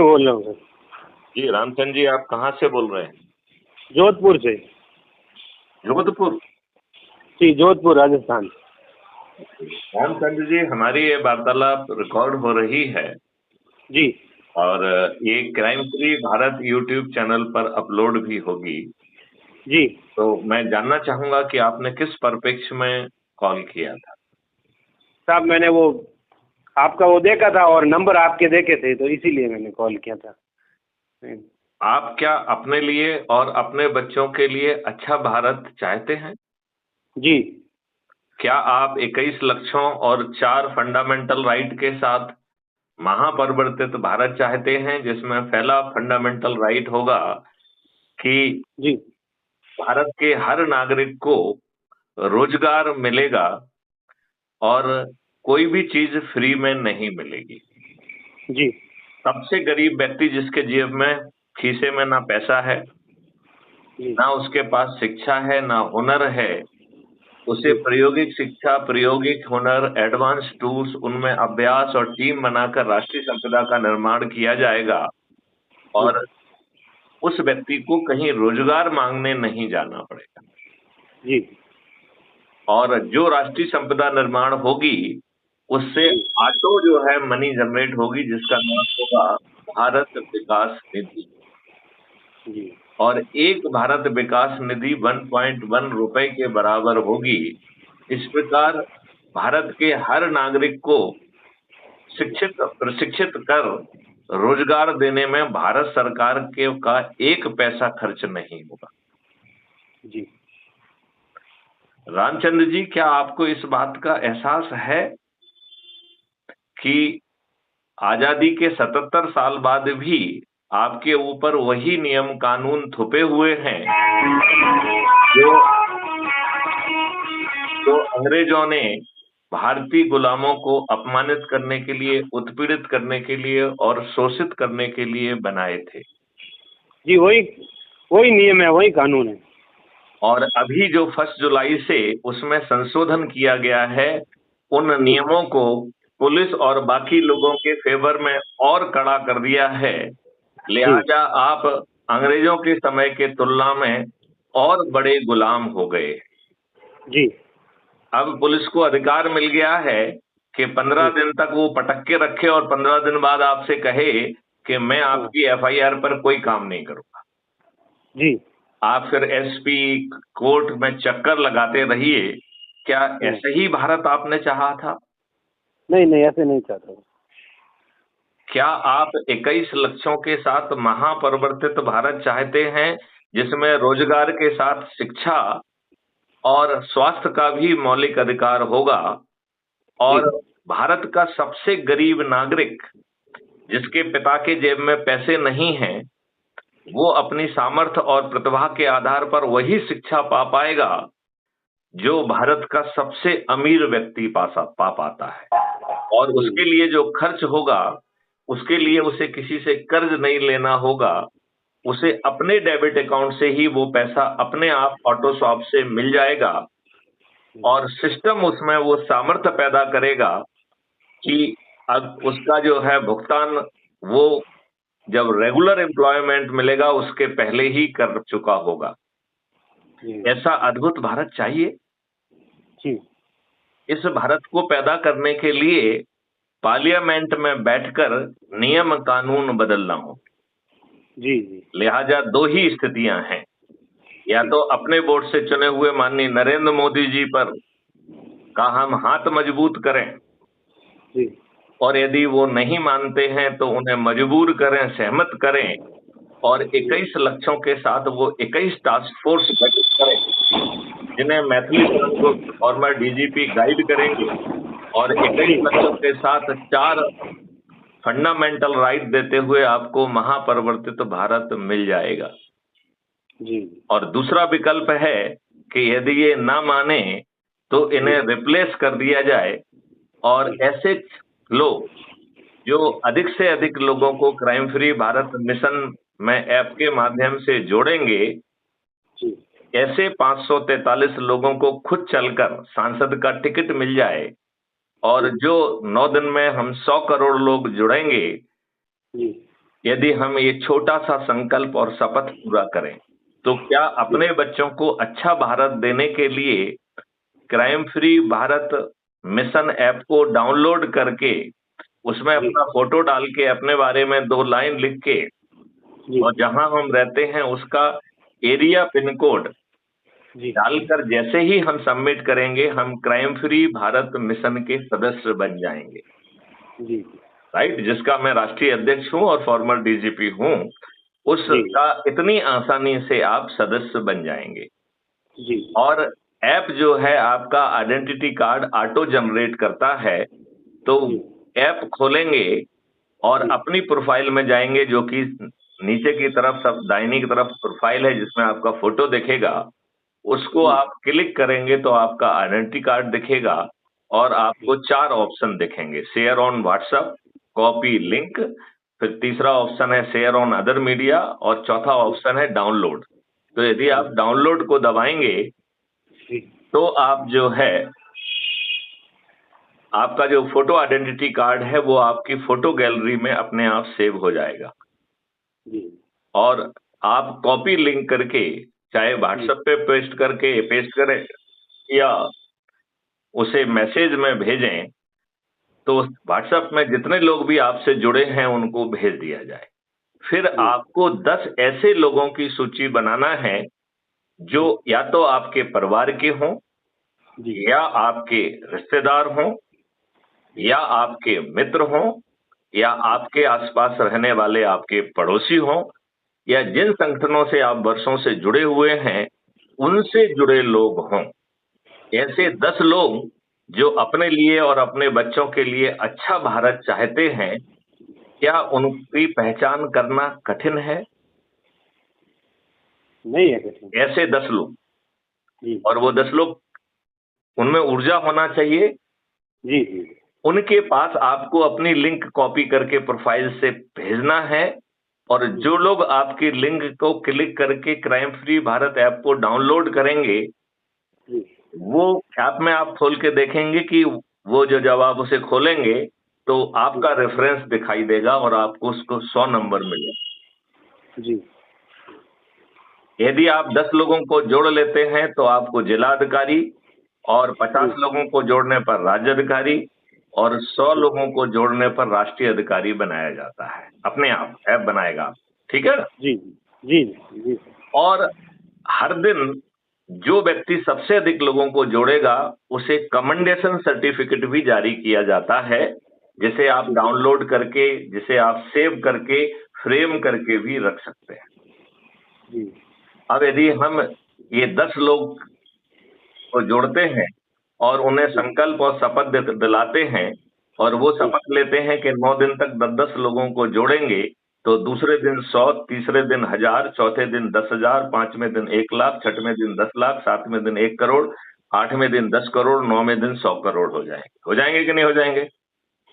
बोल रहा हूँ सर। जी रामचंद्र जी, आप कहाँ से बोल रहे हैं? जोधपुर से। जोधपुर। जी, जोधपुर राजस्थान। रामचंद्र जी, हमारी ये वार्तालाप रिकॉर्ड हो रही है जी और ये crime free Bharat YouTube channel पर अपलोड भी होगी। जी तो मैं जानना चाहूंगा कि आपने किस परिप्रेक्ष्य में कॉल किया था? साहब, मैंने वो आपका वो देखा था और नंबर आपके देखे थे, तो इसीलिए मैंने कॉल किया था। आप क्या अपने लिए और अपने बच्चों के लिए अच्छा भारत चाहते हैं? जी क्या आप 21 लक्ष्यों और 4 फंडामेंटल राइट के साथ महापरिवर्तित भारत चाहते हैं, जिसमें पहला फंडामेंटल राइट होगा कि जी भारत के हर नागरिक को रोजगार मिलेगा और कोई भी चीज फ्री में नहीं मिलेगी। जी सबसे गरीब व्यक्ति जिसके जेब में खीसे में ना पैसा है, जी ना उसके पास शिक्षा है, ना हुनर है, उसे जी प्रायोगिक शिक्षा, प्रायोगिक हुनर, एडवांस टूल्स, उनमें अभ्यास और टीम बनाकर राष्ट्रीय संपदा का निर्माण किया जाएगा जी और उस व्यक्ति को कहीं रोजगार मांगने नहीं जाना पड़ेगा। जी और जो राष्ट्रीय संपदा निर्माण होगी उससे जी ऑटो जो है मनी जनरेट होगी, जिसका नाम होगा भारत विकास निधि। जी और एक भारत विकास निधि 1.1 रुपए के बराबर होगी। इस प्रकार भारत के हर नागरिक को शिक्षित प्रशिक्षित कर रोजगार देने में भारत सरकार के का एक पैसा खर्च नहीं होगा। जी रामचंद्र जी, क्या आपको इस बात का एहसास है कि आजादी के 77 साल बाद भी आपके ऊपर वही नियम कानून थोपे हुए हैं जो जो अंग्रेजों ने भारतीय गुलामों को अपमानित करने के लिए, उत्पीड़ित करने के लिए और शोषित करने के लिए बनाए थे। जी वही वही नियम है, वही कानून है। और अभी जो 1 जुलाई से उसमें संशोधन किया गया है, उन जी नियमों को पुलिस और बाकी लोगों के फेवर में और कड़ा कर दिया है। जी लिहाजा आप अंग्रेजों के समय के तुलना में और बड़े गुलाम हो गए। जी अब पुलिस को अधिकार मिल गया है कि 15 जी दिन तक वो पटक के रखे और 15 दिन बाद आपसे कहे कि मैं हाँ आपकी एफआईआर पर कोई काम नहीं करूंगा। जी आप फिर एसपी कोर्ट में चक्कर लगाते रहिए। क्या हाँ। ऐसे ही भारत आपने चाहा था? नहीं नहीं, ऐसे नहीं चाहता हूँ। क्या आप 21 लक्ष्यों के साथ महापरिवर्तित भारत चाहते हैं, जिसमें रोजगार के साथ शिक्षा और स्वास्थ्य का भी मौलिक अधिकार होगा जी और भारत का सबसे गरीब नागरिक जिसके पिता के जेब में पैसे नहीं हैं, वो अपनी सामर्थ्य और प्रतिभा के आधार पर वही शिक्षा पा पाएगा जो भारत का सबसे अमीर व्यक्ति पा पाता है। और उसके लिए जो खर्च होगा, उसके लिए उसे किसी से कर्ज नहीं लेना होगा, उसे अपने डेबिट अकाउंट से ही वो पैसा अपने आप ऑटो शॉप से मिल जाएगा और सिस्टम उसमें वो सामर्थ्य पैदा करेगा कि अब उसका जो है भुगतान वो जब रेगुलर एम्प्लॉयमेंट मिलेगा उसके पहले ही कर चुका होगा। जी ऐसा अद्भुत भारत चाहिए। जी इस भारत को पैदा करने के लिए पार्लियामेंट में बैठकर नियम कानून बदलना हो। जी जी लिहाजा दो ही स्थितियां हैं, या जी तो अपने वोट से चुने हुए माननीय नरेंद्र मोदी जी पर का हम हाथ मजबूत करें जी और यदि वो नहीं मानते हैं तो उन्हें मजबूर करें, सहमत करें और जी 21 लक्ष्यों के साथ वो 21 टास्क फोर्स गठित करें, जिन्हें मैथिली शरण गुप्त और मैं डीजीपी गाइड करेंगे और 21 जी लक्ष्यों के साथ 4 फंडामेंटल राइट देते हुए आपको महापरिवर्तित भारत मिल जाएगा। जी और दूसरा विकल्प है कि यदि ये ना माने तो जी इन्हें रिप्लेस कर दिया जाए और जी ऐसे लोग जो जी अधिक से अधिक लोगों को क्राइम फ्री भारत मिशन में ऐप के माध्यम से जोड़ेंगे, जी ऐसे 543 लोगों को खुद चलकर सांसद का टिकट मिल जाए और जी जो 9 दिन में हम 100 करोड़ लोग जुड़ेंगे, जी यदि हम ये छोटा सा संकल्प और शपथ पूरा करें तो क्या अपने बच्चों को अच्छा भारत देने के लिए crime free Bharat mission app को डाउनलोड करके उसमें जी अपना फोटो डाल के अपने बारे में 2 लाइन लिख के जी और जहां हम रहते हैं उसका एरिया पिन कोड जी डालकर जैसे ही हम सबमिट करेंगे हम क्राइम फ्री भारत मिशन के सदस्य बन जाएंगे। जी राइट, जिसका मैं राष्ट्रीय अध्यक्ष हूं और फॉर्मर डीजीपी हूं, जी उसका इतनी आसानी से आप सदस्य बन जाएंगे। जी और ऐप जो है आपका आइडेंटिटी कार्ड ऑटो जनरेट करता है, तो जी ऐप खोलेंगे और जी अपनी प्रोफाइल में जाएंगे, जो कि नीचे की तरफ सब दाहिनी की तरफ प्रोफाइल है जिसमें आपका फोटो दिखेगा, उसको जी आप क्लिक करेंगे तो आपका आइडेंटिटी कार्ड दिखेगा और आपको 4 ऑप्शन दिखेंगे। Share on WhatsApp, copy link, फिर तीसरा ऑप्शन है शेयर ऑन अदर मीडिया और चौथा ऑप्शन है डाउनलोड। तो यदि आप डाउनलोड को दबाएंगे जी तो आप जो है आपका जो फोटो आइडेंटिटी कार्ड है वो आपकी फोटो गैलरी में अपने आप सेव हो जाएगा। जी और आप कॉपी लिंक करके चाहे व्हाट्सएप पे पेस्ट करें या उसे मैसेज में भेजें, तो व्हाट्सएप में जितने लोग भी आपसे जुड़े हैं उनको भेज दिया जाए। फिर जी आपको 10 ऐसे लोगों की सूची बनाना है जो या तो आपके परिवार के हों, जी या आपके रिश्तेदार हों, या आपके मित्र हों, या आपके आसपास रहने वाले आपके पड़ोसी हों, या जिन संगठनों से आप वर्षों से जुड़े हुए हैं उनसे जुड़े लोग हों। ऐसे 10 लोग जो अपने लिए और अपने बच्चों के लिए अच्छा भारत चाहते हैं, क्या उनकी पहचान करना कठिन है? नहीं है कठिन। ऐसे 10 लोग, जी और वो 10 लोग, उनमें ऊर्जा होना चाहिए। जी जी उनके पास आपको अपनी लिंक कॉपी करके प्रोफाइल से भेजना है, और जो लोग आपकी लिंक को क्लिक करके क्राइम फ्री भारत ऐप को डाउनलोड करेंगे, जी वो ऐप में आप खोल के देखेंगे कि वो जो जब आप उसे खोलेंगे तो आपका रेफरेंस दिखाई देगा और आपको उसको 100 नंबर मिलेगा। जी यदि आप 10 लोगों को जोड़ लेते हैं तो आपको जिलाधिकारी, और 50 लोगों को जोड़ने पर राज्य अधिकारी, और 100 लोगों को जोड़ने पर राष्ट्रीय अधिकारी बनाया जाता है। अपने आप ऐप बनाएगा, ठीक है। जी जी जी और हर दिन जो व्यक्ति सबसे अधिक लोगों को जोड़ेगा उसे कमेंडेशन सर्टिफिकेट भी जारी किया जाता है, जिसे आप डाउनलोड करके, जिसे आप सेव करके, फ्रेम करके भी रख सकते हैं। जी अब यदि हम ये 10 लोग को जोड़ते हैं और उन्हें संकल्प और शपथ दिलाते हैं, और वो शपथ लेते हैं कि 9 दिन तक 10-10 लोगों को जोड़ेंगे, तो दूसरे दिन 100, तीसरे दिन 1000, चौथे दिन 10,000, पांचवें दिन 1 लाख, छठवें दिन 10 लाख, सातवें दिन 1 करोड़, आठवें दिन 10 करोड़, नौवें दिन 100 करोड़ हो जाएंगे कि नहीं हो जाएंगे?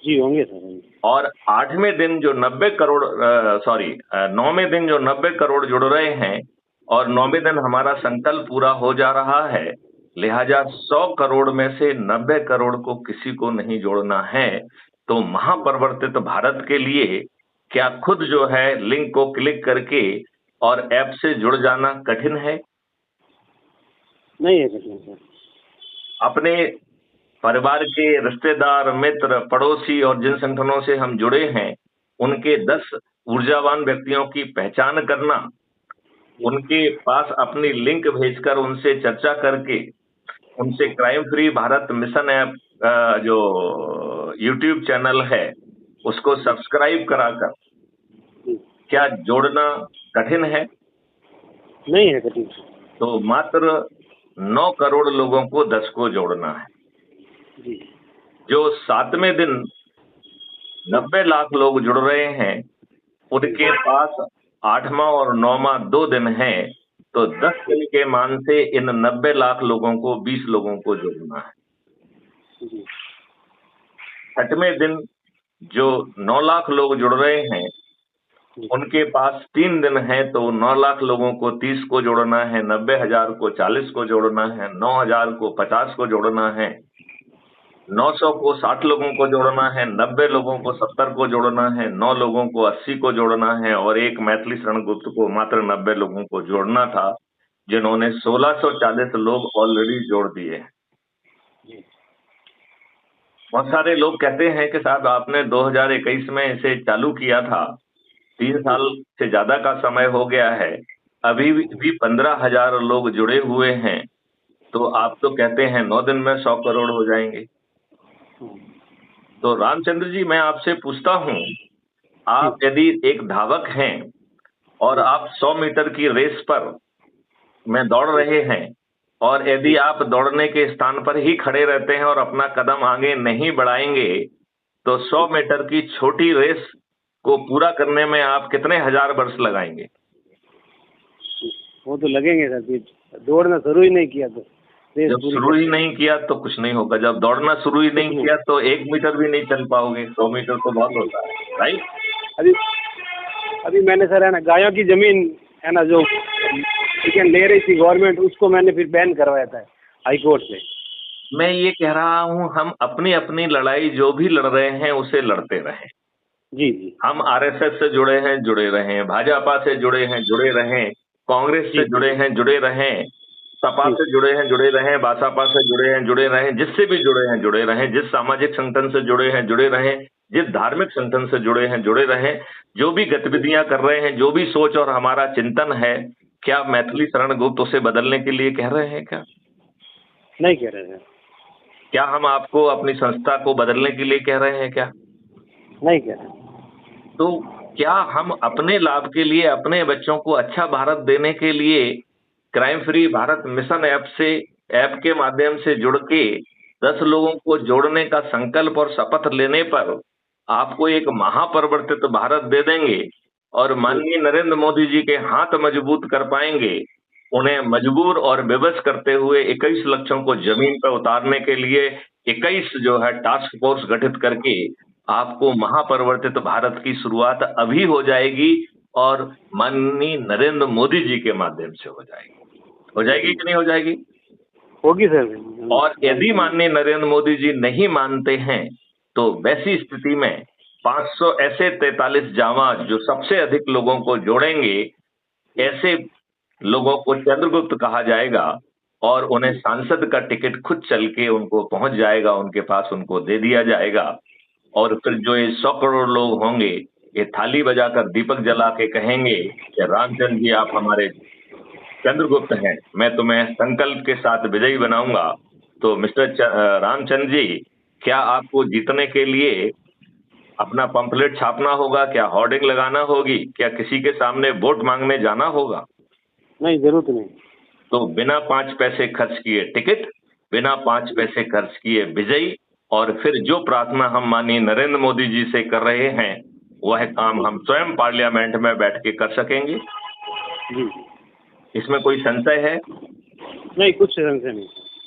जी होंगे सर, होंगे। और आठवें दिन जो 90 करोड़, नौवें दिन जो 90 करोड़ जुड़ रहे हैं, और 9वें दिन हमारा संकल्प पूरा हो जा रहा है, लिहाजा 100 करोड़ में से 90 करोड़ को किसी को नहीं जोड़ना है। तो महापरिवर्तित भारत के लिए क्या खुद जो है लिंक को क्लिक करके और ऐप से जुड़ जाना कठिन है? नहीं है कठिन सर। अपने परिवार के रिश्तेदार, मित्र, पड़ोसी और जिन संगठनों से हम जुड़े हैं, उनके 10 ऊर्जावान व्यक्तियों की पहचान करना, उनके पास अपनी लिंक भेजकर उनसे चर्चा करके, उनसे crime free Bharat mission app जो यूट्यूब चैनल है उसको सब्सक्राइब कराकर, क्या जोड़ना कठिन है? नहीं है कठिन। तो मात्र 9 करोड़ लोगों को 10 को जोड़ना है। जी जो 7वें दिन 90 लाख लोग जुड़ रहे हैं, उनके पास 8वां और 9वां 2 दिन है, तो 10 दिन के मान से इन 90 लाख लोगों को 20 लोगों को जोड़ना है। जी 6वें दिन जो 9 लाख लोग जुड़ रहे हैं, उनके पास 3 दिन है, तो 9 लाख लोगों को 30 को जोड़ना है, 90,000 को 40 को जोड़ना है, 9,000 को 50 को जोड़ना है। 900 को 60 लोगों को जोड़ना है, 90 लोगों को 70 को जोड़ना है, 9 लोगों को 80 को जोड़ना है और एक मैथिली शरण गुप्त को मात्र 90 लोगों को जोड़ना था, जिन्होंने 1640 लोग ऑलरेडी जोड़ दिए हैं। जी। बहुत सारे लोग कहते हैं कि साहब आपने 2021 में इसे चालू किया था, 3 जी। साल से ज्यादा का समय हो गया है, अभी भी 15,000 लोग जुड़े हुए हैं, तो आप तो कहते हैं 9 दिन में 100 करोड़ हो जाएंगे। तो रामचंद्र जी, मैं आपसे पूछता हूँ, आप यदि एक धावक हैं और आप 100 मीटर की रेस पर में दौड़ रहे हैं और यदि आप दौड़ने के स्थान पर ही खड़े रहते हैं और अपना कदम आगे नहीं बढ़ाएंगे, तो 100 मीटर की छोटी रेस को पूरा करने में आप कितने हजार वर्ष लगाएंगे? वो तो लगेंगे सर, फिर दौड़ना शुरू ही नहीं किया तो रेस जब पूरी शुरू ही कैसे? नहीं किया तो कुछ नहीं होगा। जब दौड़ना शुरू ही नहीं किया तो 1 मीटर भी नहीं चल पाओगे। 100 मीटर तो बहुत होता है, राइट? अभी अभी मैंने सर है ना, गायों की जमीन है ना जो चिकन ले रही थी गवर्नमेंट, उसको मैंने फिर बैन करवाया था हाई कोर्ट से। मैं ये कह रहा हूँ, हम अपनी अपनी लड़ाई जो भी लड़ रहे हैं उसे लड़ते रहें। जी जी हम आरएसएस से जुड़े हैं, जुड़े रहें, भाजपा से जुड़े हैं, जुड़े रहें, कांग्रेस जी से जुड़े हैं, जुड़े रहें, सपा से जुड़े हैं, जुड़े रहें, बासपा से जुड़े हैं, जुड़े रहें, जिससे भी जुड़े हैं, जुड़े रहें, जिस सामाजिक संगठन से जुड़े हैं, जुड़े रहें, जिस धार्मिक संगठन से जुड़े हैं, जुड़े रहें, जो भी गतिविधियां कर रहे हैं, जो भी सोच और हमारा चिंतन है, क्या मैथिली शरण गुप्त उसे बदलने के लिए कह रहे हैं क्या? नहीं कह रहे हैं, क्या हम आपको अपनी संस्था को बदलने के लिए कह रहे हैं क्या? नहीं कह रहे। तो क्या हम अपने लाभ के लिए, अपने बच्चों को अच्छा भारत देने के लिए crime free Bharat mission app के माध्यम से जुड़ के 10 लोगों को जोड़ने का संकल्प और शपथ लेने पर आपको एक महापरिवर्तित भारत दे देंगे और माननीय नरेंद्र मोदी जी के हाथ मजबूत कर पाएंगे, उन्हें मजबूर और विवश करते हुए 21 लक्षों को जमीन पर उतारने के लिए 21 जो है टास्क फोर्स गठित करके आपको महापरिवर्तित भारत की शुरुआत अभी हो जाएगी और माननीय नरेंद्र मोदी जी के माध्यम से हो जाएगी। हो जाएगी कि नहीं हो जाएगी? होगी सर। और यदि माननीय नरेंद्र मोदी जी नहीं मानते हैं तो वैसी स्थिति में 500 ऐसे 43 जांबाज जो सबसे अधिक लोगों को जोड़ेंगे, ऐसे लोगों को चंद्रगुप्त कहा जाएगा और उन्हें सांसद का टिकट खुद चल के उनको पहुंच जाएगा, उनके पास उनको दे दिया जाएगा। और फिर जो ये 100 करोड़ लोग होंगे, ये थाली बजाकर दीपक जला के कहेंगे कि रामचंद्र जी आप हमारे चंद्रगुप्त हैं, मैं तुम्हें संकल्प के साथ विजयी बनाऊंगा। तो मिस्टर रामचंद्र जी, क्या आपको जीतने के लिए अपना पंपलेट छापना होगा? क्या होर्डिंग लगाना होगी? क्या किसी के सामने वोट मांगने जाना होगा? नहीं, जरूरत नहीं। तो बिना 5 पैसे खर्च किए टिकट, बिना 5 पैसे खर्च किए विजयी, और फिर जो प्रार्थना हम माननीय नरेंद्र मोदी जी से कर रहे हैं वह काम हम स्वयं पार्लियामेंट में बैठ के कर सकेंगे। जी। इसमें कोई संशय है? नहीं, कुछ संशय नहीं।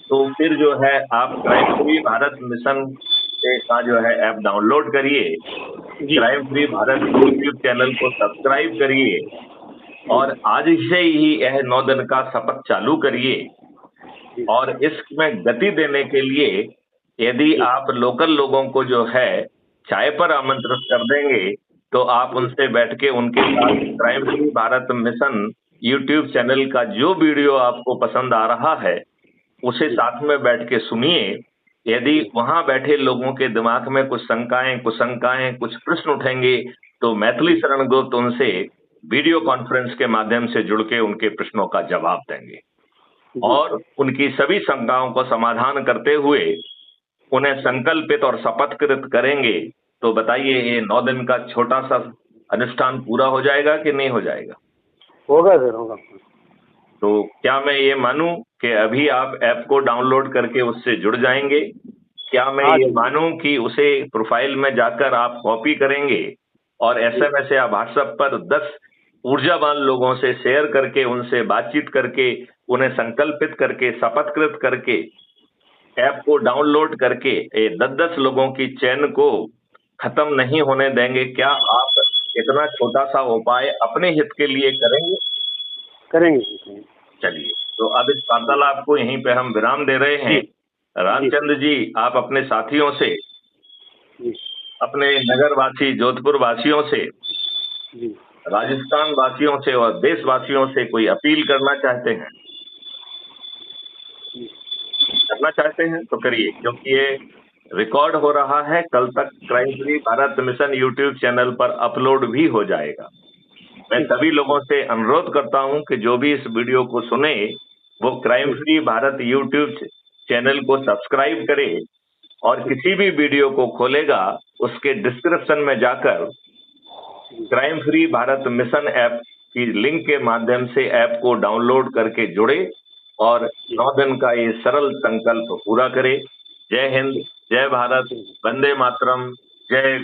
तो फिर जो है आप क्राइम फ्री भारत मिशन का जो है ऐप डाउनलोड करिए, crime free Bharat YouTube channel को सब्सक्राइब करिए और आज से ही यह 9 दिन का शपथ चालू करिए। और इसमें गति देने के लिए यदि आप लोकल लोगों को जो है चाय पर आमंत्रित कर देंगे तो आप उनसे बैठ के उनके साथ crime free Bharat mission YouTube channel का जो वीडियो आपको पसंद आ रहा है उसे साथ में बैठ के सुनिए। यदि वहां बैठे लोगों के दिमाग में कुछ शंकाएं, कुशंकाएं, कुछ प्रश्न उठेंगे तो मैथिली शरण गुप्त उनसे वीडियो कॉन्फ्रेंस के माध्यम से जुड़ के उनके प्रश्नों का जवाब देंगे और उनकी सभी शंकाओं को समाधान करते हुए उन्हें संकल्पित और शपथकृत करेंगे। तो बताइए, ये 9 दिन का छोटा सा अनुष्ठान पूरा हो जाएगा कि नहीं हो जाएगा? होगा सर, होगा। तो क्या मैं ये मानूं कि अभी आप ऐप को डाउनलोड करके उससे जुड़ जाएंगे? क्या मैं ये मानूं कि उसे प्रोफाइल में जाकर आप कॉपी करेंगे और एसएमएस या व्हाट्सएप पर 10 ऊर्जावान लोगों से शेयर करके, उनसे बातचीत करके, उन्हें संकल्पित करके, शपथकृत करके, ऐप को डाउनलोड करके 10-10 लोगों की चेन को खत्म नहीं होने देंगे? क्या आप इतना छोटा सा उपाय अपने हित के लिए करेंगे? करेंगे। चलिए, तो अब इस वार्तालाप को यहीं पे हम विराम दे रहे हैं। रामचंद्र जी, आप अपने साथियों से, जी अपने नगर वासी जोधपुर वासियों से, जी। राजस्थान वासियों से और देशवासियों से कोई अपील करना चाहते हैं? करना चाहते हैं तो करिए, क्योंकि ये रिकॉर्ड हो रहा है, कल तक crime free Bharat mission YouTube channel पर अपलोड भी हो जाएगा। मैं सभी लोगों से अनुरोध करता हूं कि जो भी इस वीडियो को सुने वो crime free Bharat YouTube channel को सब्सक्राइब करे और किसी भी वीडियो को खोलेगा उसके डिस्क्रिप्शन में जाकर crime free Bharat mission app की लिंक के माध्यम से ऐप को डाउनलोड करके जुड़े और 9 दिन का ये सरल संकल्प पूरा करे। जय हिंद, जय भारत, वंदे मातरम, जय